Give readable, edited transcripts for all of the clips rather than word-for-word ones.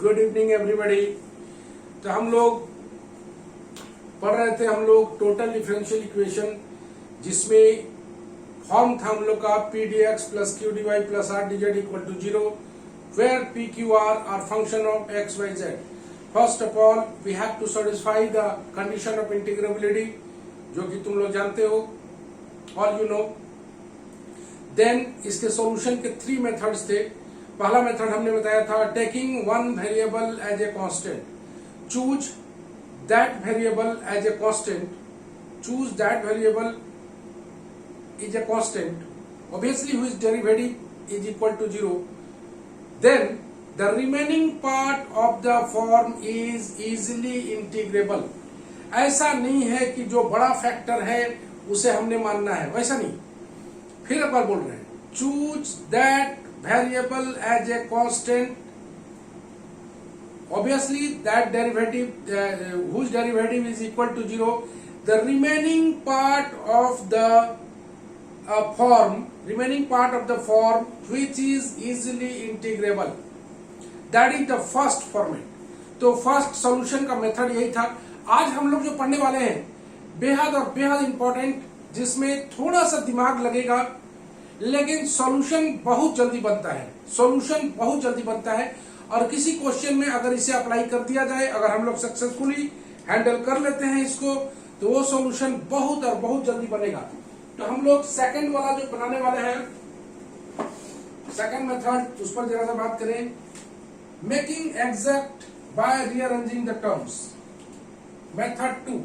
Good evening everybody. तो हम लोग पढ़ रहे थे टोटल डिफरेंशियल इक्वेशन, जिसमें फॉर्म था हम लोग का P D x plus Q D Y plus R D Z equal to 0, where P Q R function of x Y Z. First of all we have to satisfy the condition of integrability, जो कि तुम लोग जानते हो, all you know. Then इसके solution के 3 methods थे। पहला मेथड हमने बताया था taking one variable as a constant, choose that variable as a constant, choose that variable is a constant obviously whose derivative is equal to 0, then the remaining part of the form is easily integrable। ऐसा नहीं है कि जो बड़ा factor है उसे हमने मानना है, वैसा नहीं। फिर एक बार बोल रहे हैं, choose that variable as a constant, obviously that derivative whose derivative is equal to 0, the remaining part of the form which is easily integrable, that is the first format। तो फर्स्ट सॉल्यूशन का method यही था। आज हम लोग जो पढ़ने वाले हैं बेहद और बेहद इंपॉर्टेंट, जिसमें थोड़ा सा दिमाग लगेगा, लेकिन सॉल्यूशन बहुत जल्दी बनता है। सॉल्यूशन बहुत जल्दी बनता है और किसी क्वेश्चन में अगर इसे अप्लाई कर दिया जाए, अगर हम लोग सक्सेसफुली हैंडल कर लेते हैं इसको, तो वो सॉल्यूशन बहुत और बहुत जल्दी बनेगा। तो हम लोग सेकंड वाला जो बनाने वाले हैं, सेकंड मेथड, उस पर जरा सा बात करें। Making exact by rearranging the terms, method 2।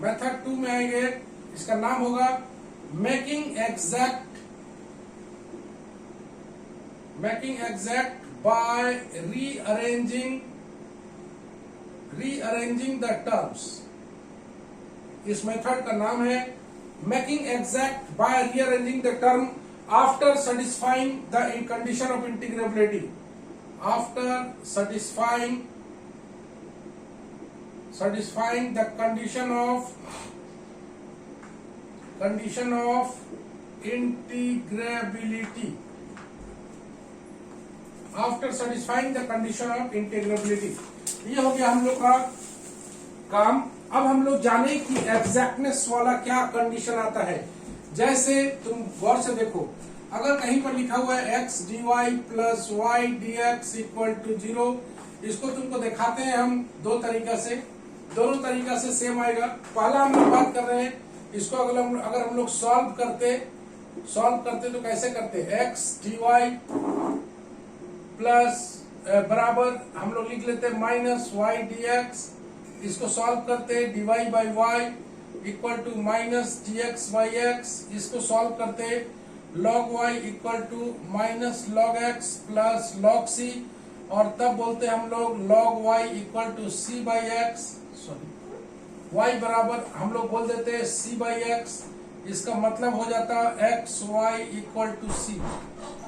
Method 2 में आएंगे, इसका नाम होगा making exact by rearranging the terms. इस मेथड का नाम है making exact by rearranging the term after satisfying the condition of integrability. After satisfying the condition of integrability, after satisfying the condition of integrability। ये हो गया हम लोग का काम। अब हम लोग जाने कि एग्जैक्टनेस वाला क्या कंडीशन आता है। जैसे तुम गौर से देखो, अगर कहीं पर लिखा हुआ है X D Y plus Y D X equal to 0, इसको तुमको दिखाते हैं हम दो तरीका से, दोनों तरीका से सेम आएगा। पहला हम लोग बात कर रहे हैं, इसको अगर हम लोग सॉल्व करते तो कैसे करते, एक्स डी वाई प्लस बराबर हम लोग लिख लेते माइनस वाई डी एक्स। इसको सॉल्व करते d Y by y equal to minus d x by x. इसको सॉल्व करते log y equal to minus log x plus log c, और तब बोलते हम लोग log y equal to c by x, sorry y बराबर हम लोग बोल देते हैं सी बाई एक्स। इसका मतलब हो जाता x Y equal to c.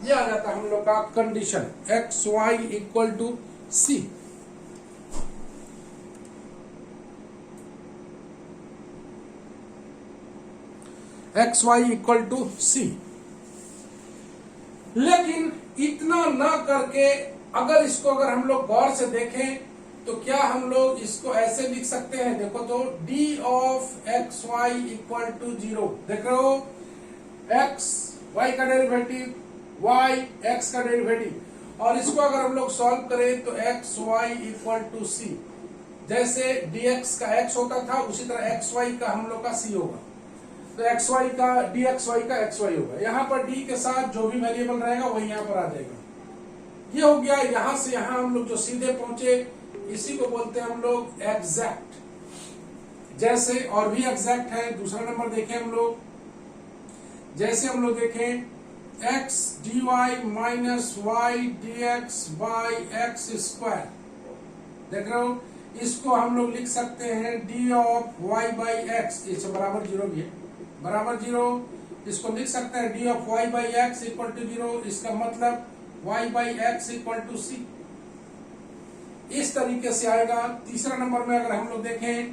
ये आ जाता हम लोग का condition, x Y equal to c. X Y equal to c. लेकिन इतना ना करके अगर हम लोग गौर से देखें तो क्या हम लोग इसको ऐसे लिख सकते हैं, देखो तो d of x Y equal to 0। देख रहे हो, x y का डेरिवेटिव, y x का डेरिवेटिव, और इसको अगर हम लोग सॉल्व करें तो X Y equal to C. जैसे dx का x होता था, उसी तरह एक्स वाई का हम लोग का c होगा। तो एक्स वाई का dx y का एक्स वाई होगा। यहाँ पर d के साथ जो भी वेरिएबल रहेगा वही यहाँ पर आ जाएगा। ये हो गया। यहां से यहां हम लोग जो सीधे पहुंचे, इसी को बोलते हैं हम लोग एग्जैक्ट। जैसे और भी एग्जैक्ट है, दूसरा नंबर देखें हम लोग, जैसे हम लोग देखें X D Y minus Y D x by X square. देख रहे हो, इसको हम लोग लिख सकते हैं D of Y by X, इससे बराबर 0 भी है, बराबर 0। इसको लिख सकते हैं D of Y by x equal to 0। इसका मतलब y by x equal to c. इस तरीके से आएगा। तीसरा नंबर में अगर हम लोग देखें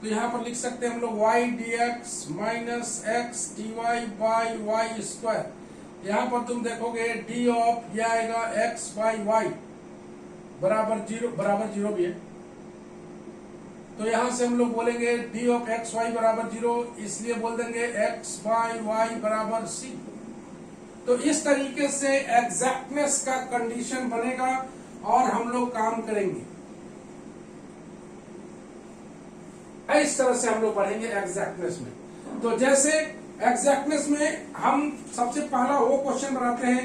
तो यहाँ पर लिख सकते हैं हम लोग y D x minus x D Y by Y square. यहाँ पर तुम देखोगे डी ऑफ यह आएगा एक्स बाई वाई बराबर जीरो भी है, तो यहां से हम लोग बोलेंगे डी ऑफ एक्स वाई बराबर जीरो, इसलिए बोल देंगे एक्स बाई वाई बराबर सी। तो इस तरीके से एग्जैक्टनेस का कंडीशन बनेगा और हम लोग काम करेंगे। इस तरह से हम लोग पढ़ेंगे एग्जैक्टनेस में। तो जैसे एग्जैक्टनेस में हम सबसे पहला वो क्वेश्चन बनाते हैं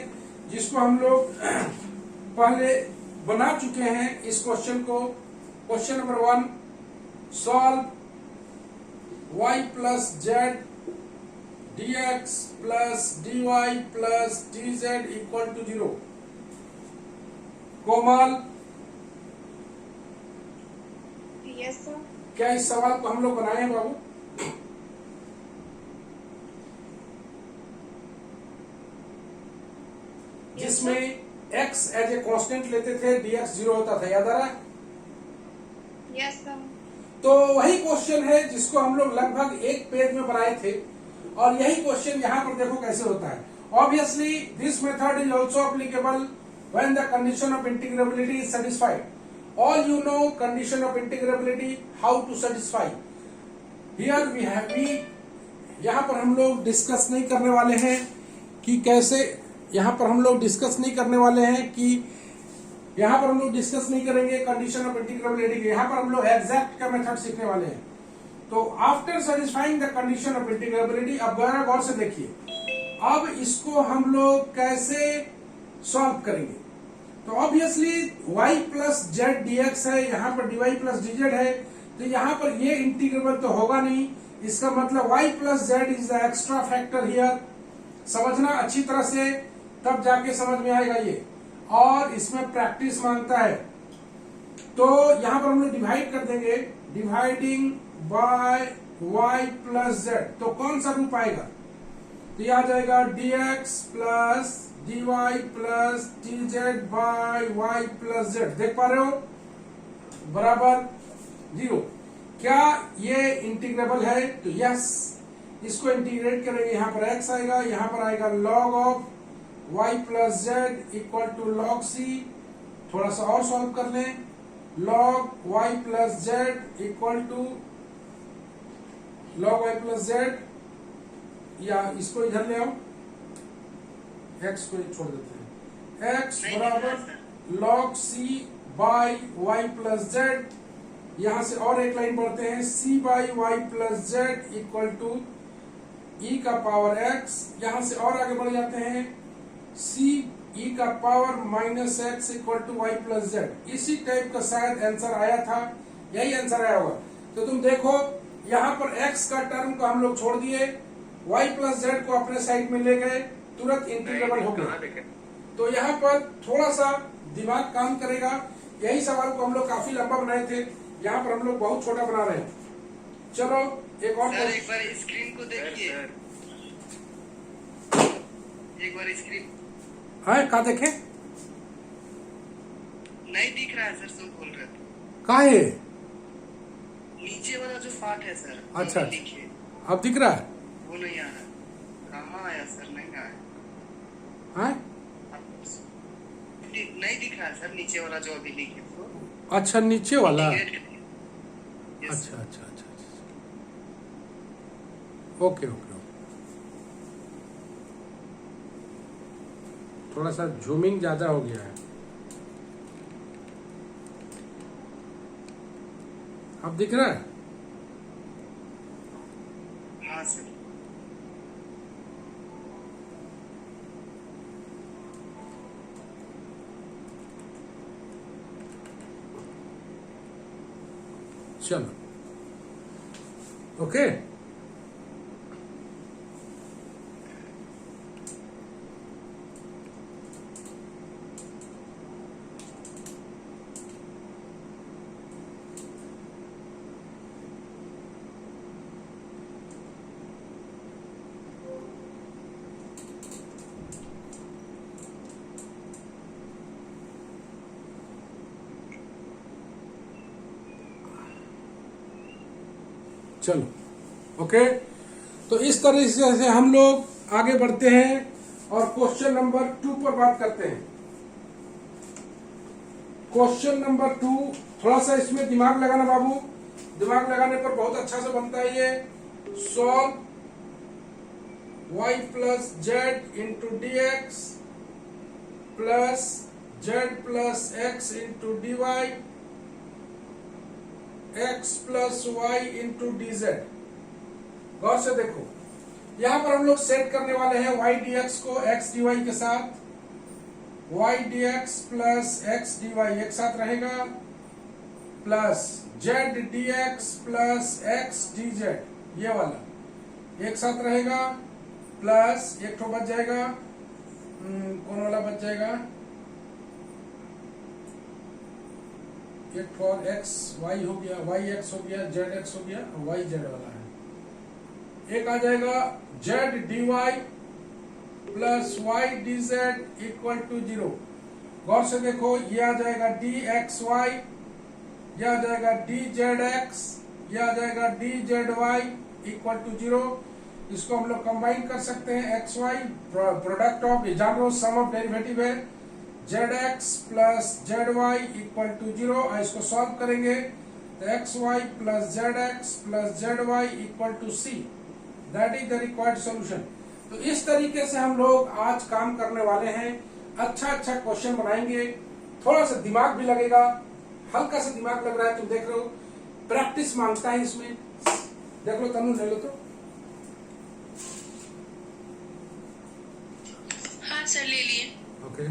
जिसको हम लोग पहले बना चुके हैं। इस क्वेश्चन को, question number 1, solve y plus Z dx plus dy plus dz equal to 0। Komal, yes sir. क्या इस सवाल को हम लोग बनाए हैं बाबू? जिसमें x एज ए कांस्टेंट लेते थे, dx 0 होता था, याद आ रहा है? Yes sir. तो वही क्वेश्चन है जिसको हम लोग लगभग एक पेज में बनाए थे, और यही क्वेश्चन यहाँ पर देखो कैसे होता है। Obviously this method is also applicable when the condition of integrability is satisfied. All you know condition of integrability, how to satisfy. Here we have, यहाँ पर हम लोग डिस्कस नहीं करने वाले हैं कि कैसे, यहाँ पर हम लोग डिस्कस नहीं करने वाले हैं कि यहाँ पर हम लोग डिस्कस नहीं करेंगे कंडीशन ऑफ इंटीग्रेबिलिटी के, यहाँ पर हम लोग एग्जैक्ट का मेथड सीखने वाले हैं। तो after satisfying the condition of integrability, अब गौर से देखिए, अब इसको हम लोग कैसे सॉल्व करेंगे। तो obviously y plus Z dx है, यहाँ पर dy प्लस dz है, तो यहाँ पर ये इंटीग्रेबल तो होगा नहीं। इसका मतलब y plus Z is the extra factor here. समझना अच्छी तरह से, तब जाके समझ में आएगा ये, और इसमें प्रैक्टिस मांगता है। तो यहाँ पर हम लोग डिवाइड कर देंगे, dividing bye y plus z, तो कौन सा रूप आएगा? तो यह आ जाएगा dx plus dy plus dz by y plus z। देख पा रहे हो? बराबर 0। क्या ये इंटीग्रेबल है? तो यस, इसको इंटीग्रेट करेंगे, यहाँ पर x आएगा, यहाँ पर आएगा log of y plus z equal to log c। थोड़ा सा और सॉल्व कर लें, log y plus z equal to log y plus z, या इसको इधर ले आओ, x को छोड़ देते हैं, x बराबर log c by y plus z. यहां से और एक लाइन पढ़ते हैं, c by y plus z equal to e का पावर x। यहां से और आगे बढ़ जाते हैं, c e का power minus x equal to y plus z. इसी टाइप का शायद आंसर आया था, यही आंसर आया होगा। तो तुम देखो, यहाँ पर x का टर्म को हम लोग छोड़ दिए, y प्लस जेड को अपने साइड में ले गए, तुरंत इंटीग्रेबल हो गया। तो यहाँ पर थोड़ा सा दिमाग काम करेगा। यही सवाल को हम लोग काफी लंबा बनाए थे, यहाँ पर हम लोग बहुत छोटा बना रहे हैं। चलो एक और, सर एक बार स्क्रीन को देखिए, एक बार स्क्रीन है का देखे? नहीं दिख रहा है सर, सब बोल रहे थे। का है? नीचे वाला जो पार्ट है सर, अच्छा, देखिए अब दिख रहा है? वो नहीं आ रहा। कहाँ आया सर? नहीं आया। हाँ? नहीं दिख रहा है सर, नीचे वाला जो अभी लिखे तो। अच्छा, नीचे वाला। Yes, अच्छा sir. अच्छा अच्छा, ओके ओके। थोड़ा सा जूमिंग ज्यादा हो गया है। अब दिख रहा है? हाँ सर। चलो ओके। चलो ओके। तो इस तरह से हम लोग आगे बढ़ते हैं और क्वेश्चन नंबर 2 पर बात करते हैं। क्वेश्चन नंबर 2, थोड़ा सा इसमें दिमाग लगाना बाबू, दिमाग लगाने पर बहुत अच्छा से बनता है ये। Solve y plus z into d x plus z plus x into d y x plus y into d z. गौर से देखो, यहां पर हम लोग सेट करने वाले हैं y dx को x dy के साथ। y dx plus x dy एक साथ रहेगा, plus z dx plus x dz ये वाला एक साथ रहेगा, प्लस एक तो बच जाएगा, कौन वाला बच जाएगा, एक फॉर x y हो गया, y x हो गया, z x हो गया, y z वाला है। एक आ जाएगा z dy plus y dz equal to 0। गौर से देखो, ये आ जाएगा dxy, ये आ जाएगा dzx, ये आ जाएगा dzy इक्वल टू 0। इसको हम लोग कंबाइन कर सकते हैं, xy प्रोडक्ट ऑफ, जान लो सम ऑफ डेरिवेटिव है, zx plus zy equal to 0। और इसको सॉल्व करेंगे तो xy plus zx plus zy equal to c, that is the required solution. तो इस तरीके से हम लोग आज काम करने वाले हैं। अच्छा अच्छा क्वेश्चन बनाएंगे, थोड़ा सा दिमाग भी लगेगा, हल्का सा दिमाग लग रहा है, तुम देख रहे हो, प्रैक्टिस मांगता है इसमें। देख लो तनु, ले लो तो। हाँ सर, ले लिए। ओके,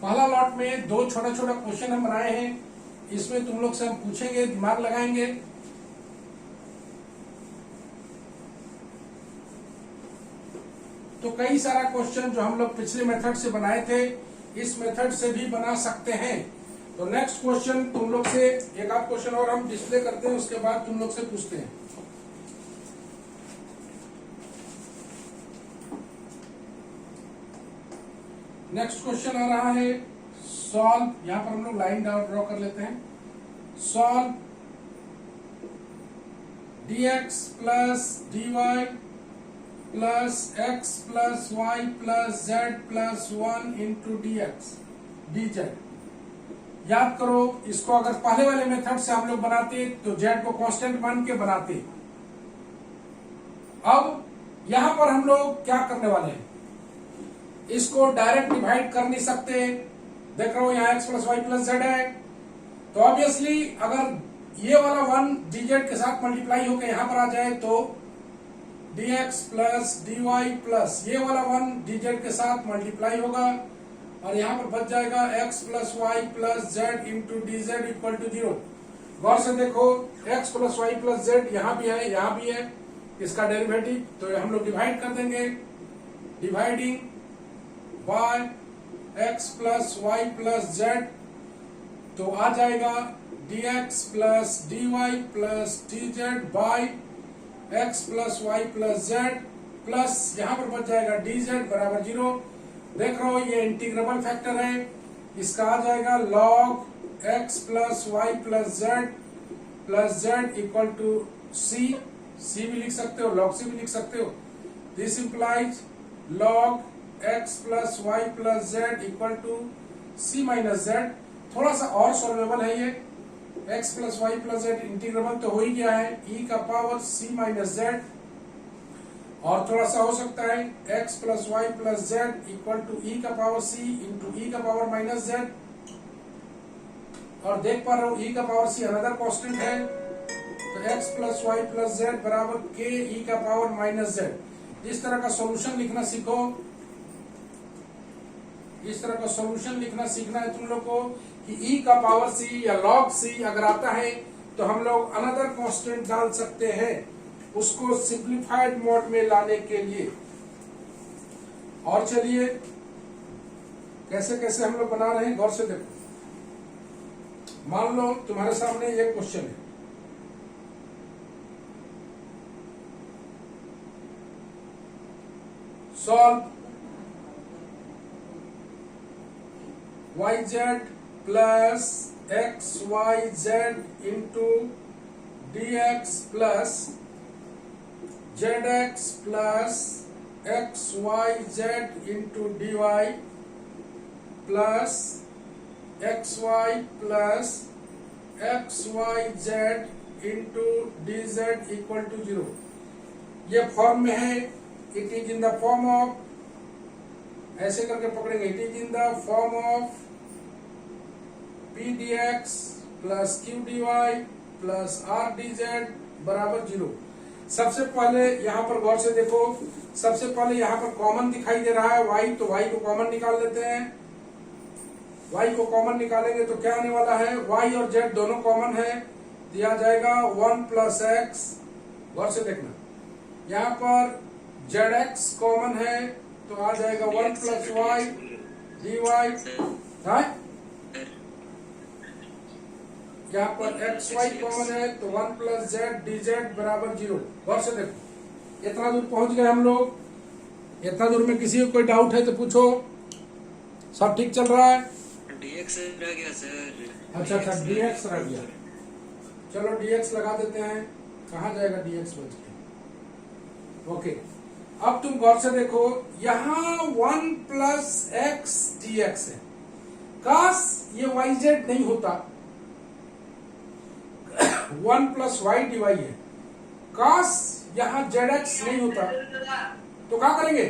पहला लॉट में 2 छोटा छोटा क्वेश्चन हम बनाए हैं, इसमें तुम लोग से हम पूछेंगे, दिमाग लगाएंगे। तो कई सारा क्वेश्चन जो हम लोग पिछले मेथड से बनाए थे, इस मेथड से भी बना सकते हैं। तो नेक्स्ट क्वेश्चन तुम लोग से, एक आध क्वेश्चन और हम डिस्प्ले करते हैं, उसके बाद तुम लोग से पूछते हैं। नेक्स्ट क्वेश्चन आ रहा है, सॉल्व, यहां पर हम लोग लाइन ड्रॉ कर लेते हैं। Solve dx plus dy plus x plus y plus z plus 1 into dx dz। याद करो, इसको अगर पहले वाले मेथड से हम लोग बनाते तो z को कांस्टेंट मान के बनाते। अब यहां पर हम लोग क्या करने वाले हैं, इसको डायरेक्ट डिवाइड कर नहीं सकते। देख रहे हो, यहाँ x plus y plus z है, तो ऑब्वियसली अगर ये वाला 1 dz के साथ मल्टीप्लाई होकर यहां पर आ जाए तो dx प्लस dy प्लस ये वाला 1 dz के साथ मल्टीप्लाई होगा, और यहाँ पर बच जाएगा x plus y plus z into d Z equal to 0। गौर से देखो, x plus y plus z यहाँ भी है, यहाँ भी है, इसका डेरिवेटिव, तो हम लोग डिवाइड कर देंगे। Dividing by x plus y plus z, तो आ जाएगा dx plus dy plus dz by x plus y plus z, plus यहाँ पर बच जाएगा dz बराबर 0। देख रहे हो, ये इंटीग्रेबल फैक्टर है, इसका आ जाएगा log x plus y plus z equal to c। c भी लिख सकते हो, log c भी लिख सकते हो। This implies log x plus y plus z equal to c minus z. थोड़ा सा और सॉल्वेबल है ये, x plus y plus z integrable तो हो ही गया है, e का पावर c माइनस जेड, और थोड़ा सा हो सकता है x plus y plus z equal to e का पावर c इंटू e का पावर माइनस जेड। और देख पा रहे हो, e का पावर c अनदर कांस्टेंट है, तो x plus y plus z बराबर k e का पावर माइनस जेड। इस तरह का सॉल्यूशन लिखना सीखो, इस तरह का सॉल्यूशन लिखना सीखना है तुम लोग को कि e का पावर c या log c अगर आता है तो हम लोग अनदर कांस्टेंट डाल सकते हैं, उसको सिंप्लीफाइड मोड में लाने के लिए। और चलिए कैसे कैसे हम लोग बना रहे हैं, गौर से देखो। मान लो तुम्हारे सामने ये क्वेश्चन है, solve yz plus xyz into dx plus zx plus xyz into dy plus xy plus xyz into dz equal to 0। ये फॉर्म में है। It is in the form of, ऐसे करके पकड़ेंगे, it is in the form of p dx plus q dy plus r dz बराबर 0। सबसे पहले यहाँ पर गौर से देखो, सबसे पहले यहाँ पर कॉमन दिखाई दे रहा है y, तो y को कॉमन निकाल लेते हैं। y को कॉमन निकालेंगे तो क्या आने वाला है, y और z दोनों कॉमन है, दिया जाएगा 1 प्लस x। गौर से देखना, यहाँ पर zx कॉमन है तो आ जाएगा 1 प्लस y dy। यहाँ पर xy कॉमन है तो 1 प्लस z dz बराबर 0। गौर से देखो, इतना दूर पहुंच गए हम लोग। इतना दूर में किसी को कोई डाउट है तो पूछो, सब ठीक चल रहा है? dx रह गया सर। अच्छा dx रह गया, चलो dx लगा देते हैं। कहाँ जाएगा dx बच के? ओके, अब तुम गौर से देखो, यहाँ 1 प्लस x dx है। काश ये yz नहीं होता, 1 प्लस y dy है। काश यहाँ zx नहीं होता तो क्या करेंगे,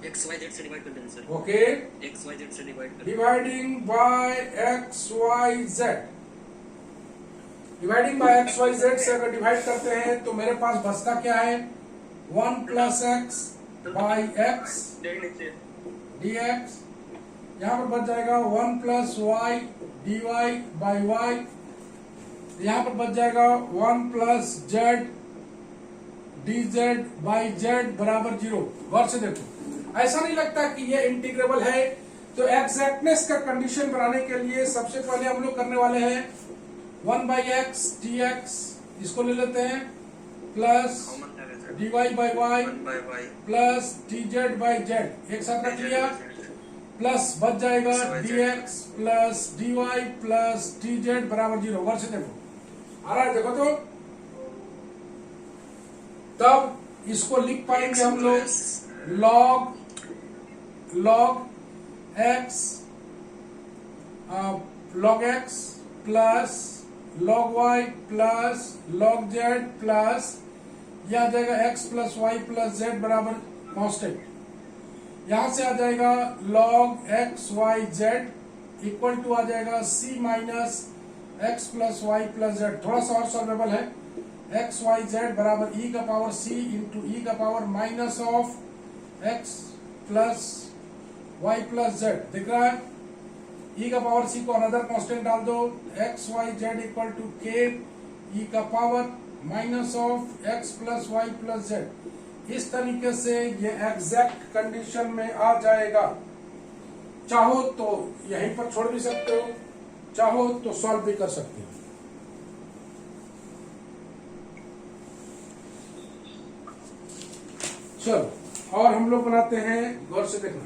xyz से डिवाइड कर देंगे सर। ओके, xyz से डिवाइड कर dividing by xyz, dividing by xyz से अगर डिवाइड करते हैं तो मेरे पास बचता क्या है, 1 plus x by x dx। यहाँ पर बच जाएगा 1 plus y dy by y। यहाँ पर बच जाएगा 1 plus z dz by z बराबर 0। गौर से देखो, ऐसा नहीं लगता कि ये इंटीग्रेबल है। तो एग्जैक्टनेस का कंडीशन बनाने के लिए सबसे पहले हम लोग करने वाले हैं 1 बाई एक्स dx, इसको ले लेते हैं, plus dy by y plus dz by z, एक साथ रख लिया, प्लस बच जाएगा dx plus dy plus dz बराबर 0। गौर से देखो, आ रहा है, देखो तो। तब इसको लिख पाएंगे हम लोग log x plus log y plus log z plus, यह आ जाएगा x plus y plus z बराबर कांस्टेंट। यहां से आ जाएगा log x y z equal to आ जाएगा c minus x plus y plus z। थोड़ा सा और सॉल्वेबल है, x y z बराबर e का पावर c इंटू e का power minus of x plus y plus z। दिख रहा है, e का पावर c को अनदर कांस्टेंट डाल दो, x y z equal to k e का power minus of x plus y plus z। इस तरीके से ये एग्जैक्ट कंडीशन में आ जाएगा। चाहो तो यहीं पर छोड़ भी सकते हो, चाहो तो सॉल्व भी कर सकते हो। चलो, और हम लोग बनाते हैं, गौर से देखना।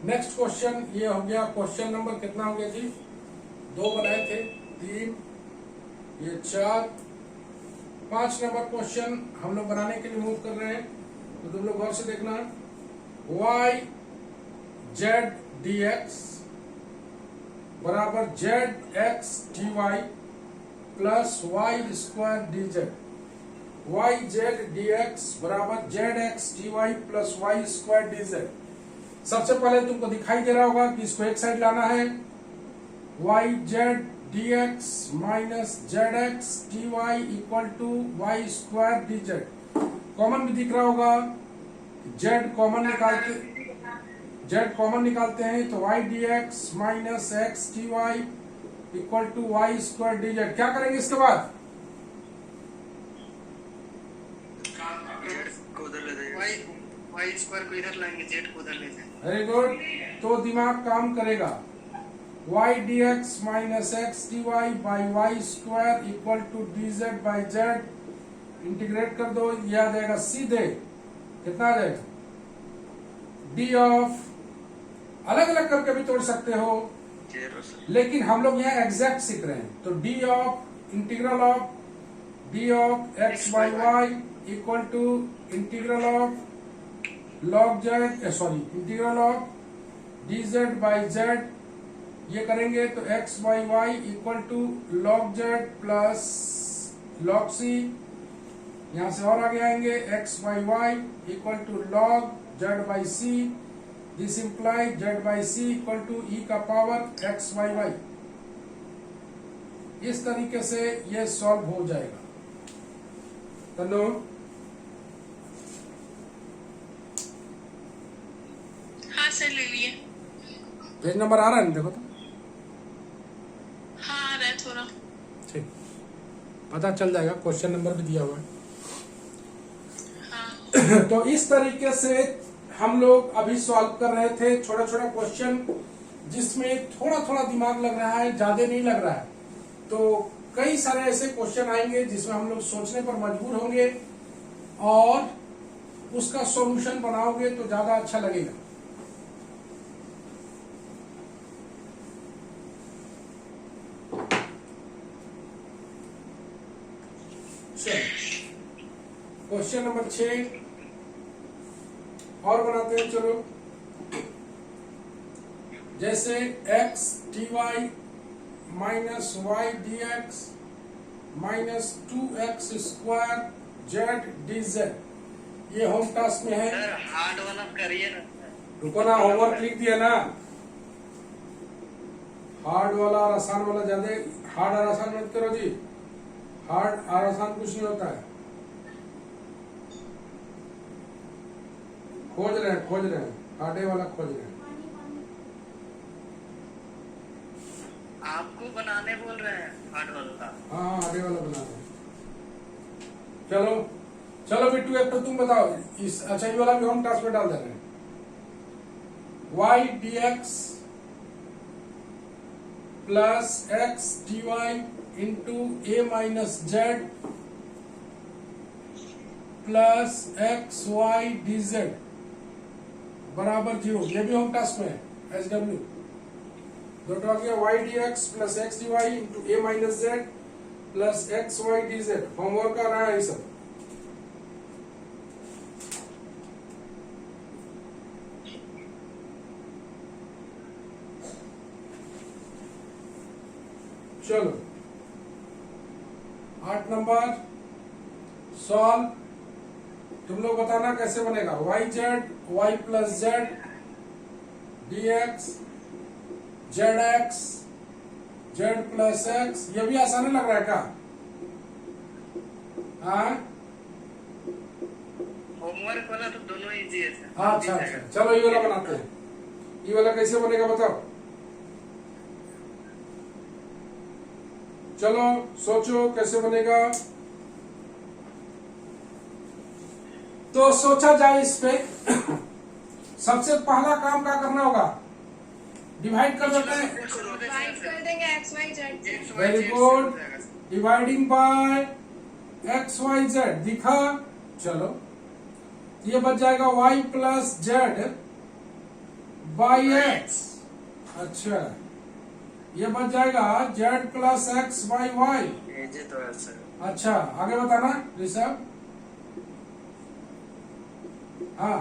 नेक्स्ट क्वेश्चन ये हो गया, क्वेश्चन नंबर कितना हो गया जी, 2 बनाए थे, 3, ये 4, 5 नंबर क्वेश्चन हम लोग बनाने के लिए मूव कर रहे हैं। तो तुम लोग गौर से देखना, y z dx बराबर z x D Y plus y square d z, y z d x बराबर z x D Y plus y square d z. सबसे पहले तुमको दिखाई दे रहा होगा कि इसको एक साइड लाना है, y z d x minus z x D y equal to y square d z. Common भी दिख रहा होगा, जेड कॉमन निकालते हैं तो y D x minus x D y equal to y square d z. क्या करेंगे इसके बाद, वाई स्क्वायर को इधर लाएंगे, जेड को उधर ले जाएंगे। वेरी गुड, तो दिमाग काम करेगा। Y D x minus x D Y by Y square equal to d z by z, integrate कर दो, ये आ जाएगा सीधे कितना आ जाएगा, डी ऑफ, अलग अलग करके भी तोड़ सकते हो लेकिन हम लोग यहाँ एग्जैक्ट सीख रहे हैं, तो d of integral of d of x by y equal to integral of log z, sorry integral of d z by z. ये करेंगे तो x by y equal to log z plus log c. यहां से और आगे आएंगे x by y equal to log z by c. This implies z by c equal to e का power x by y. इस तरीके से ये सॉल्व हो जाएगा। तनु हाँ सर ले लिए। पेज नंबर आ रहा है ना, देखो तो। हाँ आ रहा है थोड़ा। ठीक, पता चल जाएगा, क्वेश्चन नंबर भी दिया हुआ है। हाँ तो इस तरीके से हम लोग अभी सॉल्व कर रहे थे छोटा छोटा क्वेश्चन, जिसमें थोड़ा थोड़ा दिमाग लग रहा है, ज्यादा नहीं लग रहा है। तो कई सारे ऐसे क्वेश्चन आएंगे जिसमें हम लोग सोचने पर मजबूर होंगे और उसका सॉल्यूशन बनाओगे तो ज्यादा अच्छा लगेगा। क्वेश्चन नंबर 6 और बनाते हैं। चलो, जैसे x dy minus Y D x minus 2x square z d z, ये होम टास्क में है। सर हार्ड वाला करिए ना। रुको ना, होमवर्क लिख दिया ना। हार्ड वाला और आसान वाला ज्यादा, हार्ड और आसान मत करो जी। हार्ड और आसान कुछ नहीं होता है। खोज रहे हैं, हार्डे वाला खोज रहे हैं। आपको बनाने बोल रहे हैं हार्ड वाला। हाँ हार्डे वाला बना रहे हैं। चलो चलो बिट्टू, एक तो तुम बताओ इस, अच्छा ये वाला भी हम टास्क में डाल दे रहे हैं। Y D x plus x D y into a minus z plus x y d z बराबर 0। ये भी होम टास्क में है, एस डब्ल्यू। दोनों आ गया y D x plus x D y into a minus z plus x y d z. Homework कर रहा है ये सब। चलो 8 नंबर सॉल्व। तुम लोग बताना कैसे बनेगा। Y z y plus z d x z x z plus x. ये भी आसान लग रहा है क्या? हाँ होमवर्क वाला तो दोनों इजी है सर। अच्छा अच्छा, चलो ये वाला बनाते हैं। ये वाला कैसे बनेगा बताओ। चलो सोचो कैसे बनेगा। तो सोचा जाए इस पे। सबसे पहला काम क्या करना होगा, डिवाइड कर देते हैं। डिवाइड कर देंगे एक्स वाई जेड से। Very good, dividing by x Y z दिखा। चलो ये बच जाएगा y plus z by x. अच्छा ये बच जाएगा z plus x by y. तो है सर। अच्छा आगे बताना ऋषभ। हाँ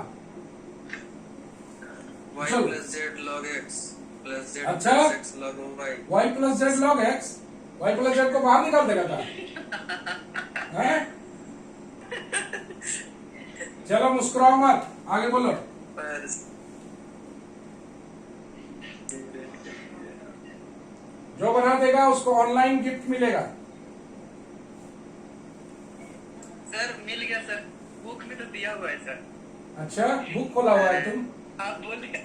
y चलो। Plus z log x plus z अच्छा। Plus x log y. y plus z log x, y plus z को बाहर निकाल देगा था। हैं? चलो मुस्कुराओ मत, आगे बोलो। जो बना देगा उसको ऑनलाइन गिफ्ट मिलेगा। सर मिल गया सर, बुक में तो दिया हुआ है सर। अच्छा बुक खोला हुआ है तुम। आप बोलिए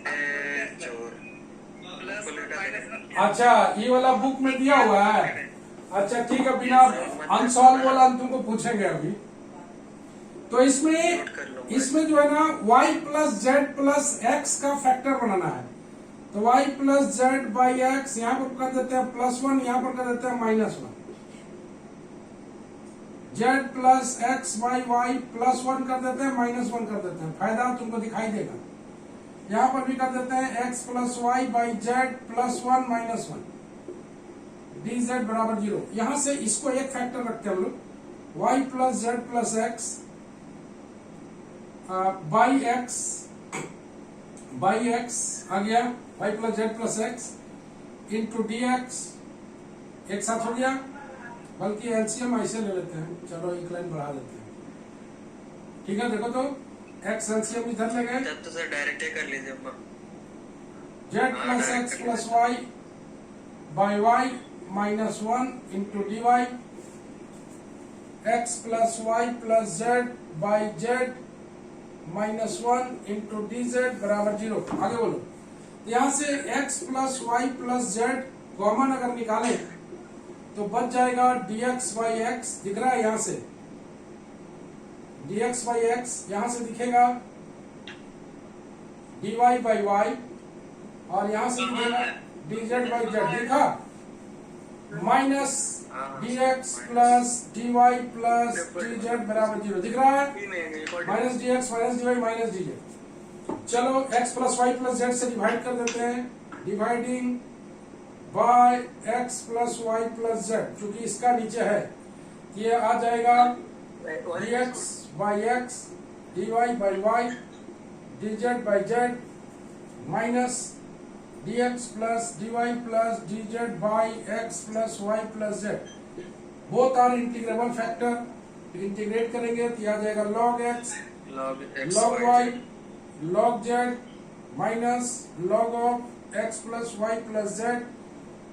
प्लस माइनस। अच्छा ये वाला बुक में दिया हुआ है। अच्छा ठीक है, बिना अनसॉल्व वाला हम तुमको पूछेंगे अभी। तो इसमें जो है ना y plus z plus x का फैक्टर बनाना है। तो y plus z by x यहाँ पर कर देते हैं +1, यहाँ पर कर देते हैं -1। Z plus x by y +1 कर देते हैं, -1 कर देते हैं। फायदा तुमको दिखाई देगा। यहाँ पर भी कर देते हैं x plus y by z +1 -1। D z बराबर 0। यहां से इसको एक फैक्टर रखते हैं हम लोग, y plus z plus x by x आ गया, y plus z plus x into d x एक साथ हो गया, बल्कि एलसीएम ऐसे ले लेते हैं, चलो एक लाइन बढ़ा देते हैं, ठीक है। देखो तो एक्स एलसीएम इधर ले गए, तब तो सर डायरेक्ट ही कर लीजिए अम्मा। Z plus x plus y by y minus 1 into d y, x plus y plus z by z minus 1 into d z बराबर 0। आगे बोलो, यहां से x plus y plus z common अगर निकाले तो बच जाएगा dx बाई एक्स, दिख रहा है यहां से dx बाई एक्स, यहां से दिखेगा dy बाई वाई, और यहां से दिखेगा dz बाई जेड, दिखा, minus dx plus dy plus dz बराबर 0, दिख रहा है, minus dx minus dy minus dz। चलो x plus y plus z से डिवाइड कर देते हैं, dividing by x plus y plus z, चूंकि इसका नीचे है ये आ जाएगा dx by x dy by y dz by z minus dx plus dy plus dz by x plus y plus Z, both R integrable factor, integrate करेंगे तो आ जाएगा log x log y log z minus log of x plus y plus z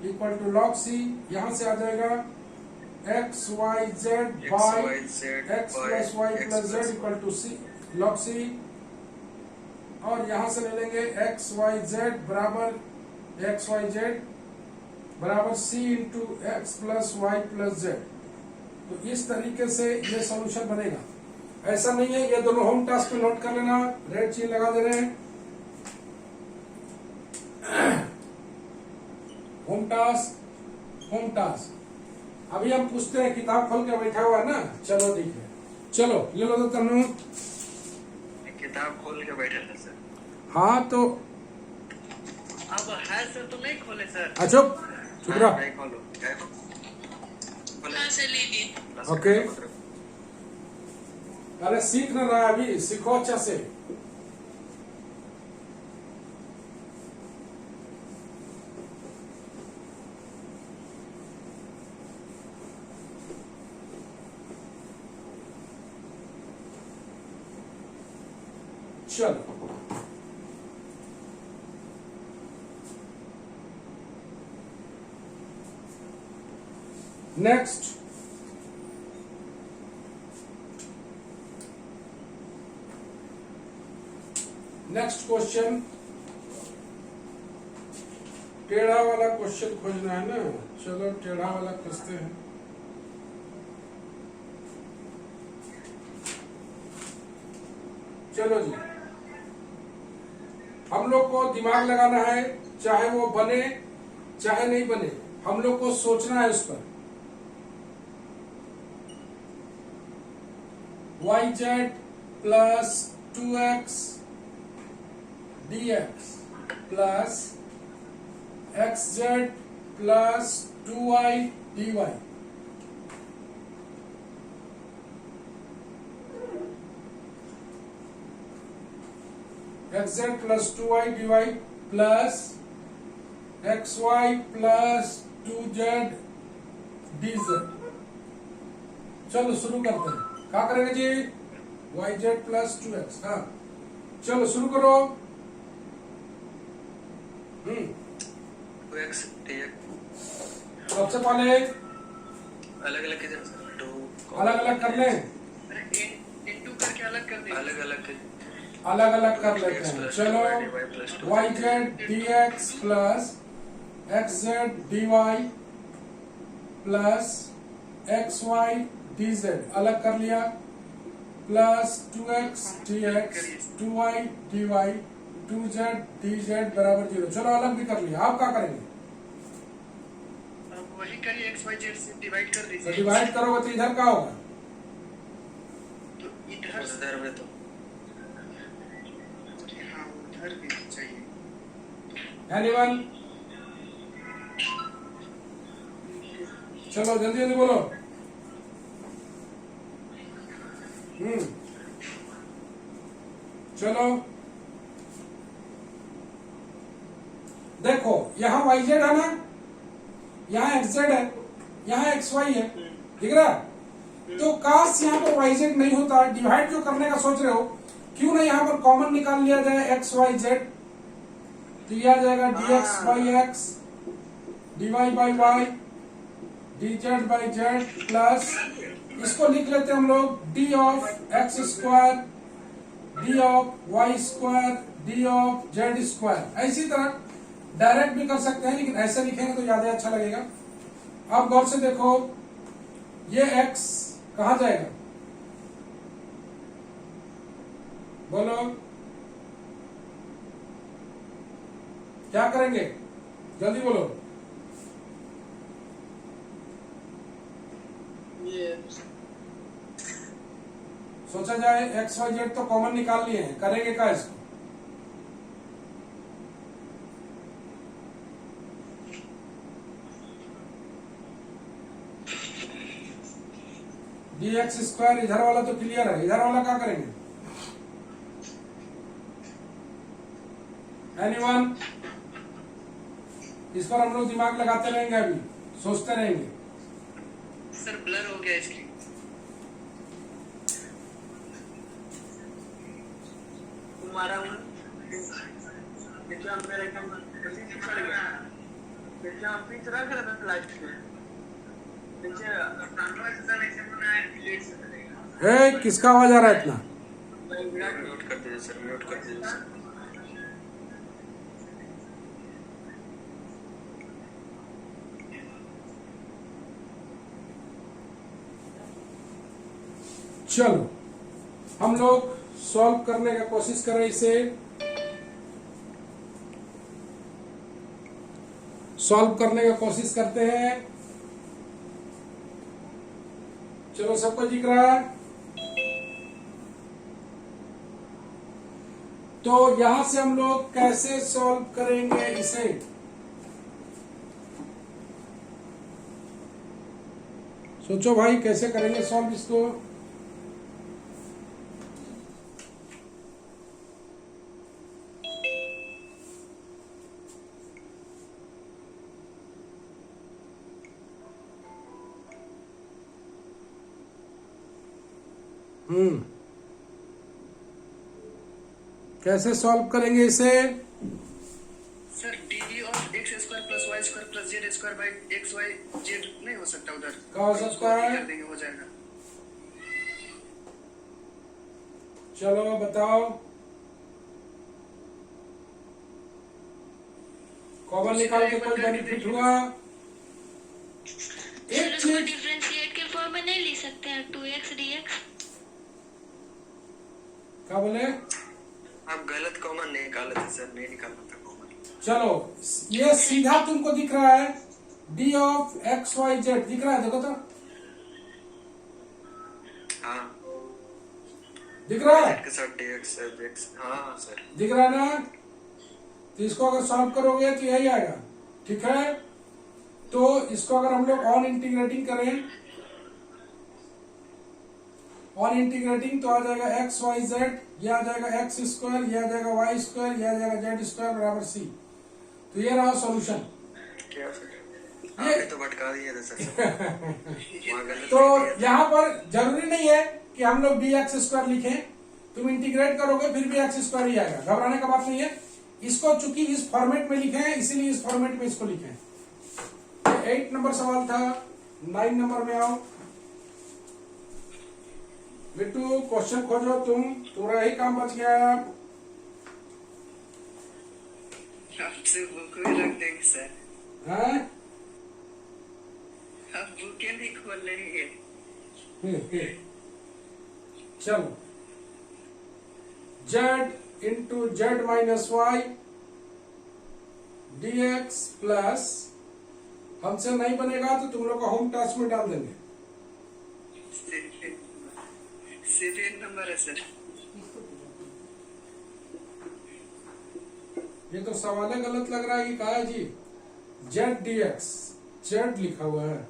equal to log c, यहां से आ जाएगा x y z by x plus y plus z equal to c log c, और यहां से ले लेंगे x y z बराबर x y z बराबर c into x plus y plus z. तो इस तरीके से ये सॉल्यूशन बनेगा, ऐसा नहीं है, ये दोनों होम टास्क पे नोट कर लेना, रेड चीन लगा दे रहे हैं, होम टास्क। अभी हम पूछते हैं, किताब खोल के बैठा हुआ है ना, चलो ठीक है, चलो ले लो तो तनु, किताब खोल के बैठे थे सर। हाँ तो अब है सर तो नहीं खोले सर। अच्छा चुप रहा, नहीं खोलो, हाँ सर ले लिए। ओके, अरे सीख ना रहा है अभी, सीखो अच्छा से। चलो नेक्स्ट, नेक्स्ट क्वेश्चन, टेढ़ा वाला क्वेश्चन खोजना है ना, चलो टेढ़ा वाला खोजते हैं। चलो जी, हम लोग को दिमाग लगाना है, चाहे वो बने चाहे नहीं बने, हम लोग को सोचना है उस पर। Y z plus 2x dx plus x z plus 2y dy, x z plus 2y dy plus x y plus 2z dz। चलो शुरू करते हैं, क्या करेंगे जी, वाई जेड प्लस 2x, हाँ चलो शुरू करो। 2x सबसे पहले अलग अलग किधर सर, 2 अलग अलग कर लें, इनटू करके अलग कर दें, अलग अलग कर लेते हैं। चलो y z d x plus x z d Y plus x y d z अलग कर लिया, plus 2x dx 2y dy 2z dz बराबर 0। चलो अलग भी कर लिया, आप क्या करेंगे, अब वही करिए, x y z से डिवाइड कर तो दीजिए। डिवाइड करोगे तो इधर क्या होगा, तो इधर में तो हाँ उधर भी चाहिए। एनीवन, चलो जल्दी जल्दी बोलो। चलो देखो, यहाँ YZ है ना, यहाँ XZ है, यहाँ XY है, दिख रहा है? तो काश यहाँ पर YZ नहीं होता, डिवाइड जो करने का सोच रहे हो, क्यों ना यहाँ पर कॉमन निकाल लिया जाए XYZ। तो यह आ जाएगा dx by x, dy by y, dz by z plus, इसको लिख लेते हैं हम लोग d of x square, d of y square, d of z square. इसी तरह डायरेक्ट भी कर सकते हैं, लेकिन ऐसे लिखेंगे तो ज्यादा अच्छा लगेगा। अब गौर से देखो, ये x कहाँ जाएगा, बोलो क्या करेंगे, जल्दी बोलो। ये सोचा जाए एक्स वाई जेड तो कॉमन निकाल लिए हैं, करेंगे क्या इसको? डी एक्स स्क्वायर, इधर वाला तो क्लियर है, इधर वाला क्या करेंगे? एनीवन? इस पर हम लोग दिमाग लगाते रहेंगे, अभी सोचते रहेंगे। सर ब्लर हो गया स्क्रीन। तुम्हारा किसका आवाज आ रहा है इतना? म्यूट कर दीजिए सर, म्यूट कर दीजिए सर। चलो हम लोग सॉल्व करने का कोशिश करें, इसे सॉल्व करने का कोशिश करते हैं। चलो सबको दिख रहा है? तो यहां से हम लोग कैसे सॉल्व करेंगे इसे? सोचो भाई, कैसे करेंगे सॉल्व इसको? कैसे सॉल्व करेंगे इसे? Sir d of x square plus y square plus z square by x Y z नहीं हो सकता उधर? क्या हो सकता है? कर देंगे, हो जाएगा। चलो बताओ, कॉमन निकाल के कोई बेनिफिट हुआ? एक इसको चीज डिफरेंशिएट के फॉर्म में नहीं ले सकते हैं, 2x dx। क्या बोले? आप गलत कॉमन नहीं निकाले थे सर, नहीं निकालना था कॉमन। चलो ये सीधा तुमको दिख रहा है, d of x Y z दिख रहा है, देखो तो, हाँ दिख रहा है? के साथ dx x, हाँ सर दिख रहा है ना? तो इसको अगर सॉल्व करोगे तो यही आएगा, ठीक है? तो इसको अगर हम लोग ऑन इंटीग्रेटिंग करें, ऑन इंटीग्रेटिंग तो आ जाएगा एक्स वाई जेड, ये आ जाएगा एक्स स्क्वायर, ये आ जाएगा वाई स्क्वायर, ये आ जाएगा जेड स्क्वायर बराबर सी। तो ये रहा सॉल्यूशन। क्या सर, आपने तो भटका दिया था सर। तो यहाँ पर जरूरी नहीं है कि हम लोग डी एक्स स्क्वायर लिखें, तुम इंटीग्रेट करोगे फिर भी एक्स स्क्वायर ही आएगा, घबराने का बात नहीं है। इसको चूंकि इस फॉर्मेट में लिखे हैं, इसीलिए इस फॉर्मेट में इसको लिखे हैं। 8 नंबर सवाल था, 9 नंबर में आओ। बिट्टू क्वेश्चन खोजो, तुम पूरा ही काम बच गया है। आपसे बुक भी रख देंगे सर, हैं? आप बुके नहीं खोल लेंगे। चलो, z into z minus y dx plus, हमसे नहीं बनेगा तो तुम लोग का होम टास्क में डाल देंगे। 7 नंबर है सर। ये तो सवाल गलत लग रहा है कि कहा है जी, जेड dx, जेड लिखा हुआ है,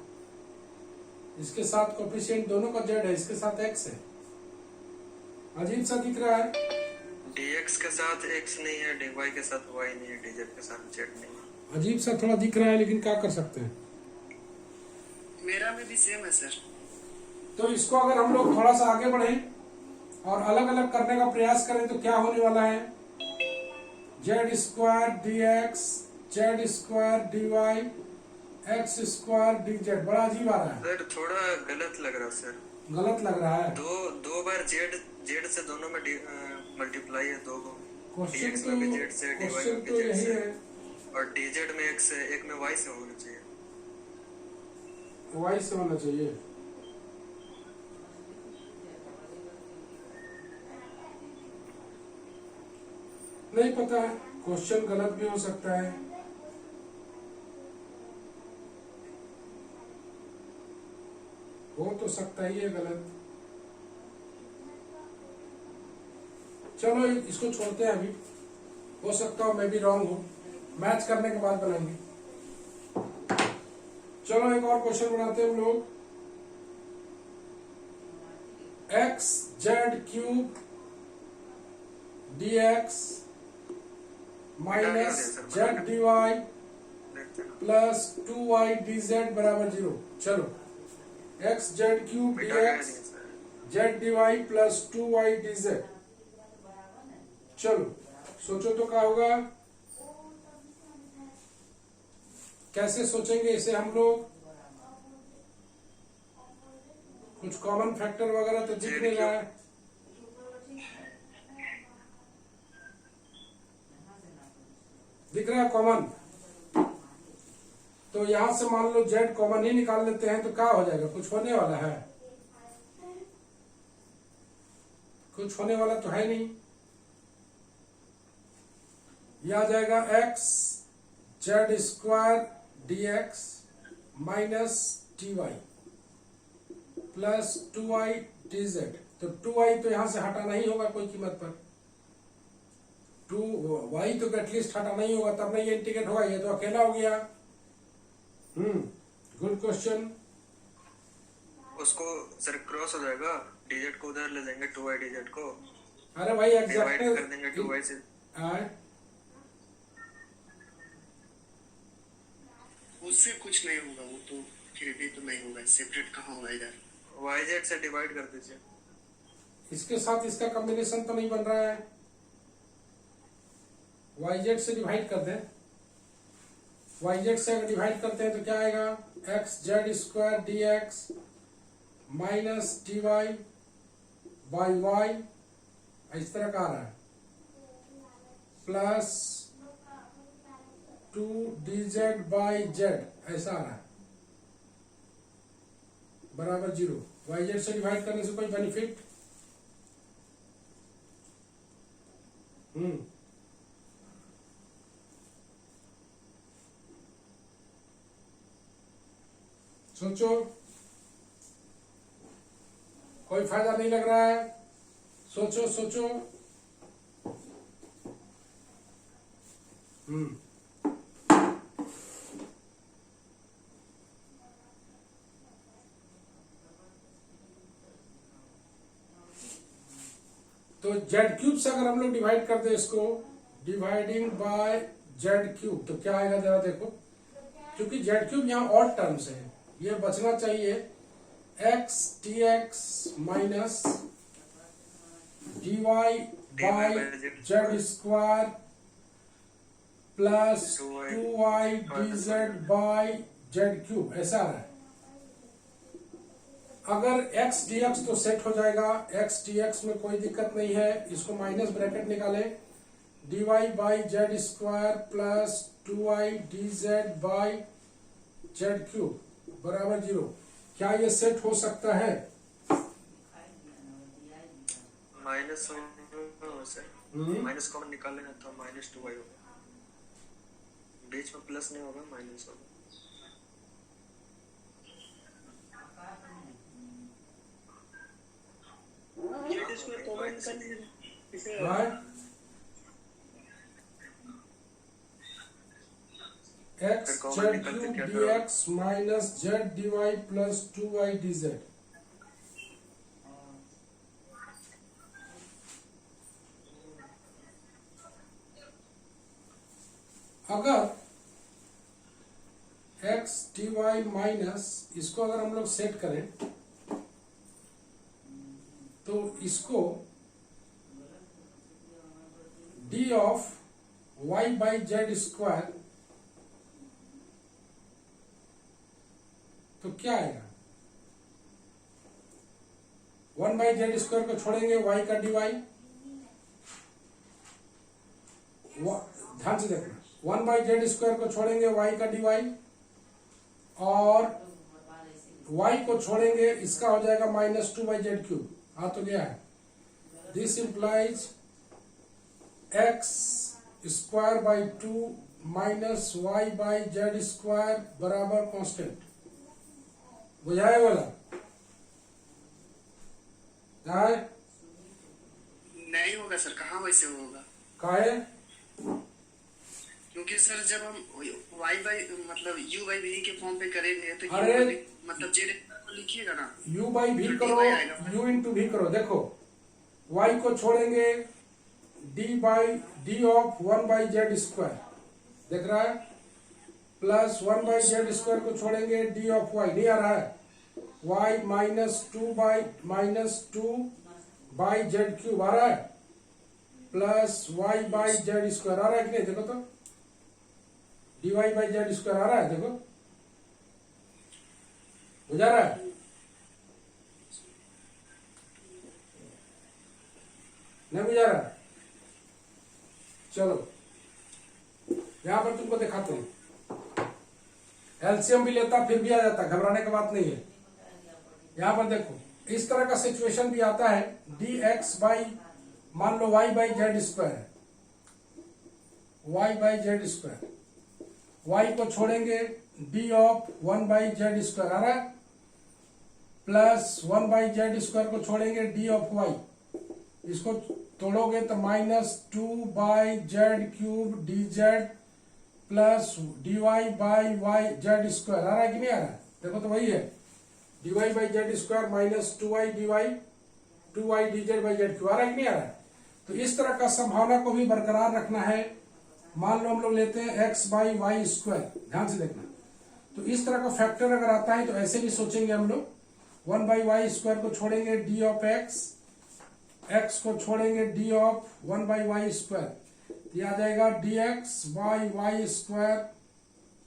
इसके साथ कोफिशिएंट दोनों का जेड है, इसके साथ एक्स है। अजीब सा दिख रहा है। dx के साथ x नहीं है, dy के साथ y नहीं है, dz के साथ z नहीं है। अजीब सा थोड़ा दिख रहा है, लेकिन क्या कर सकते हैं। मेरा में भी सेम है सर। तो इसको अगर हम लोग थोड़ा सा आगे बढ़े और अलग अलग करने का प्रयास करें तो क्या होने वाला है, z square d x, z square d y, x square d z. बड़ा अजीब आ रहा है सर थोड़ा गलत लग रहा है सर। गलत लग रहा है। दो बार z से दोनों में मल्टीप्लाई है, दो को क्वेश्चन dx तो में भी z से, dy क्वेश्चन में भी तो z यही से, है, और dz में x है, एक में y से होना चाहिए। वाई से होना चाहिए। नहीं पता है, क्वेश्चन गलत भी हो सकता है। हो तो सकता ही है गलत। चलो इसको छोड़ते हैं अभी, हो सकता हो मैं भी रॉन्ग हूं, मैच करने के बाद बनाएंगे। चलो एक और क्वेश्चन बनाते हैं हम लोग। X z cube d x minus z d Y plus 2y d z बराबर 0। चलो x z cube d x z d Y plus 2y d z. चलो सोचो तो क्या होगा, कैसे सोचेंगे इसे हम लोग। कुछ कॉमन फैक्टर वगैरह तो दिख नहीं रहा है। दिख रहा है कॉमन, तो यहां से मान लो जेड कॉमन ही निकाल लेते हैं तो क्या हो जाएगा, कुछ होने वाला है, कुछ होने वाला तो है नहीं। यह आ जाएगा x z square d x minus t y plus 2y d z. तो 2y तो यहां से हटाना ही होगा कोई कीमत पर, 2y तो एटलीस्ट हटाना ही होगा, तब नहीं ये इंटीग्रेट होगा, ये तो अकेला हो गया। Good question. उसको सर क्रॉस हो जाएगा, dz को उधर ले जाएंगे, 2y dz को अरे भाई डिवाइड एग्जैक्ट कर देंगे 2y से। उससे कुछ नहीं होगा, वो तो फिर भी तो नहीं होगा, सेपरेट कहाँ होगा इधर। yz से डिवाइड कर दीजिए। इसके साथ इसका कॉम्बिनेशन तो नहीं बन रहा है, yz से डिवाइड कर दें। yz से अगर डिवाइड करते हैं तो क्या आएगा, x z square d x minus d Y by y, इस तरह का आ रहा है, plus 2 d z by z ऐसा आ रहा है बराबर 0। yz से डिवाइड करने से कोई बेनिफिट? सोचो, कोई फायदा नहीं लग रहा है, सोचो सोचो। तो जेड क्यूब से अगर हम लोग डिवाइड कर दे इसको, डिवाइडिंग बाय जेड क्यूब, तो क्या आएगा जरा देखो, क्योंकि जेड क्यूब यहाँ ऑड टर्म्स है, ये बचना चाहिए। X d x minus d Y by z square plus 2y d z by z cube, ऐसा आ रहा है। अगर x dx तो सेट हो जाएगा, x dx में कोई दिक्कत नहीं है, इसको माइनस ब्रैकेट निकाले, dy by z square plus 2y d z by z cube बराबर 0। क्या ये सेट हो सकता है? माइनस माइनस कॉमन निकाल लेना तो माइनस 2y होगा, बीच में प्लस नहीं होगा, माइनस होगा। इसमें कॉमन निकालिए इसे। एक्स फिर कॉमन जेड निकल के क्यूब क्या डी करोगे? X minus z d Y plus 2y d z. अगर एक्स डी वाई माइनस इसको अगर हम लोग सेट करें तो इसको d of Y by z square तो क्या आएगा? 1 बाई जेड स्क्वायर को छोड़ेंगे वाई का डी वाई, ध्यान से देखना, 1 बाई जेड स्क्वायर को छोड़ेंगे वाई का डी वाई और y को छोड़ेंगे इसका हो जाएगा -2 बाई जेड क्यूब। आ तो गया है। This implies x square by 2 minus y by z square बराबर कांस्टेंट। बुझाए वाला है? नहीं होगा सर, कहाँ वैसे होगा? काहे? क्योंकि सर जब हम y बाई मतलब u बाई v के फॉर्म पे करेंगे तो अरे! मतलब z को लिखिएगा ना। u बाई भी तो करो, dy आएगा। u इंटू भी करो। देखो y को छोड़ेंगे d of 1 by z square, देख रहा है, प्लस 1 बाई जेड स्क्वायर को छोड़ेंगे डी ऑफ y, नहीं आ रहा है, y -2 बाई जेड क्यूब आ रहा है, plus y by z square आ रहा है कि नहीं? देखो तो dy बाई जेड स्क्वायर आ रहा है, देखो बुझा रहा है? नहीं बुझा रहा है? चलो यहां पर तुमको दिखाते हैं। एलसीएम भी लेता फिर भी आ जाता, घबराने की बात नहीं है। यहां पर देखो इस तरह का सिचुएशन भी आता है, डी एक्स बाई मान लो y बाई जेड स्क्वायर है, y by z square, y को छोड़ेंगे d of 1 by z square आ रहा है, प्लस 1 बाई जेड स्क्वायर को छोड़ेंगे डी ऑफ y, इसको तोड़ोगे तो -2 by z cube d z plus d Y by y z square आ रहा है कि नहीं आ रहा है? देखो तो वही है, d Y by z square -2y d y 2y d z by z cube आ रहा है कि नहीं आ रहा है? तो इस तरह का संभावना को भी बरकरार रखना है। मान लो हम लोग लेते हैं x बाई वाई स्क्वायर, ध्यान से देखना, तो इस तरह का फैक्टर अगर आता है तो ऐसे भी सोचेंगे हम लोग, 1 बाई वाई स्क्वायर को छोड़ेंगे डी ऑफ x को छोड़ेंगे d of 1 by Y square, ये आ जाएगा d x by Y square,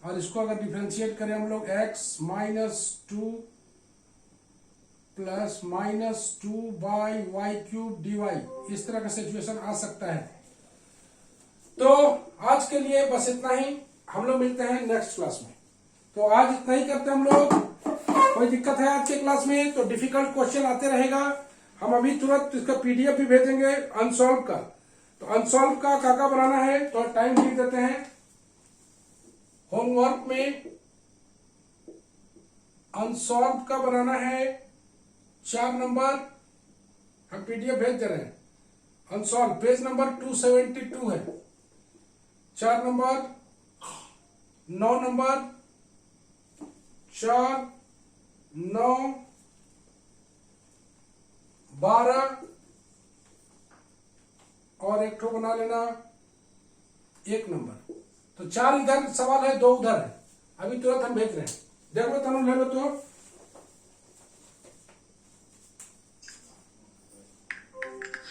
और इसको अगर डिफ्रेंशिएट करें हम लोग x -2 plus -2 by y cube d y, इस तरह का सिचुएशन आ सकता है। तो आज के लिए बस इतना ही, हम लोग मिलते हैं नेक्स्ट क्लास में। तो आज इतना ही करते हैं हम लोग। कोई दिक्कत है आज के क्लास में तो डिफिकल्ट क्वेश्चन आते रहेगा, हम अभी तुरंत इसका पीडीएफ भी भेजेंगे अनसॉल्व का। तो अनसॉल्व का क्या बनाना है तो टाइम लिख देते हैं होमवर्क में। अनसॉल्व का बनाना है 4 नंबर, हम पीडीएफ भेज दे रहे हैं। अनसॉल्व पेज नंबर 272 है। 4 नंबर, 9 नंबर, 4, 9, 12 और एक ठो बना लेना 1 नंबर। तो 4 इधर सवाल है, 2 उधर है। अभी तुरंत हम भेज रहे हैं, देखो तनु ले लो तो।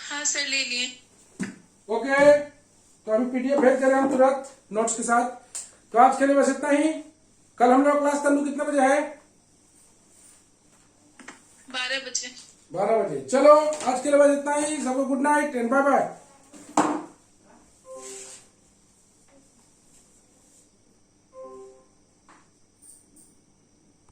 हाँ सर ले लिए। ओके, तो अभी पीडीएफ भेज दे रहे हैं हम तुरंत नोट्स के साथ। तो आज के लिए बस इतना ही। कल हम लोग क्लास तनु कितने बजे है? 12 बजे। 12 बजे। चलो आज के लिए बस इतना ही। सबको good night and bye bye.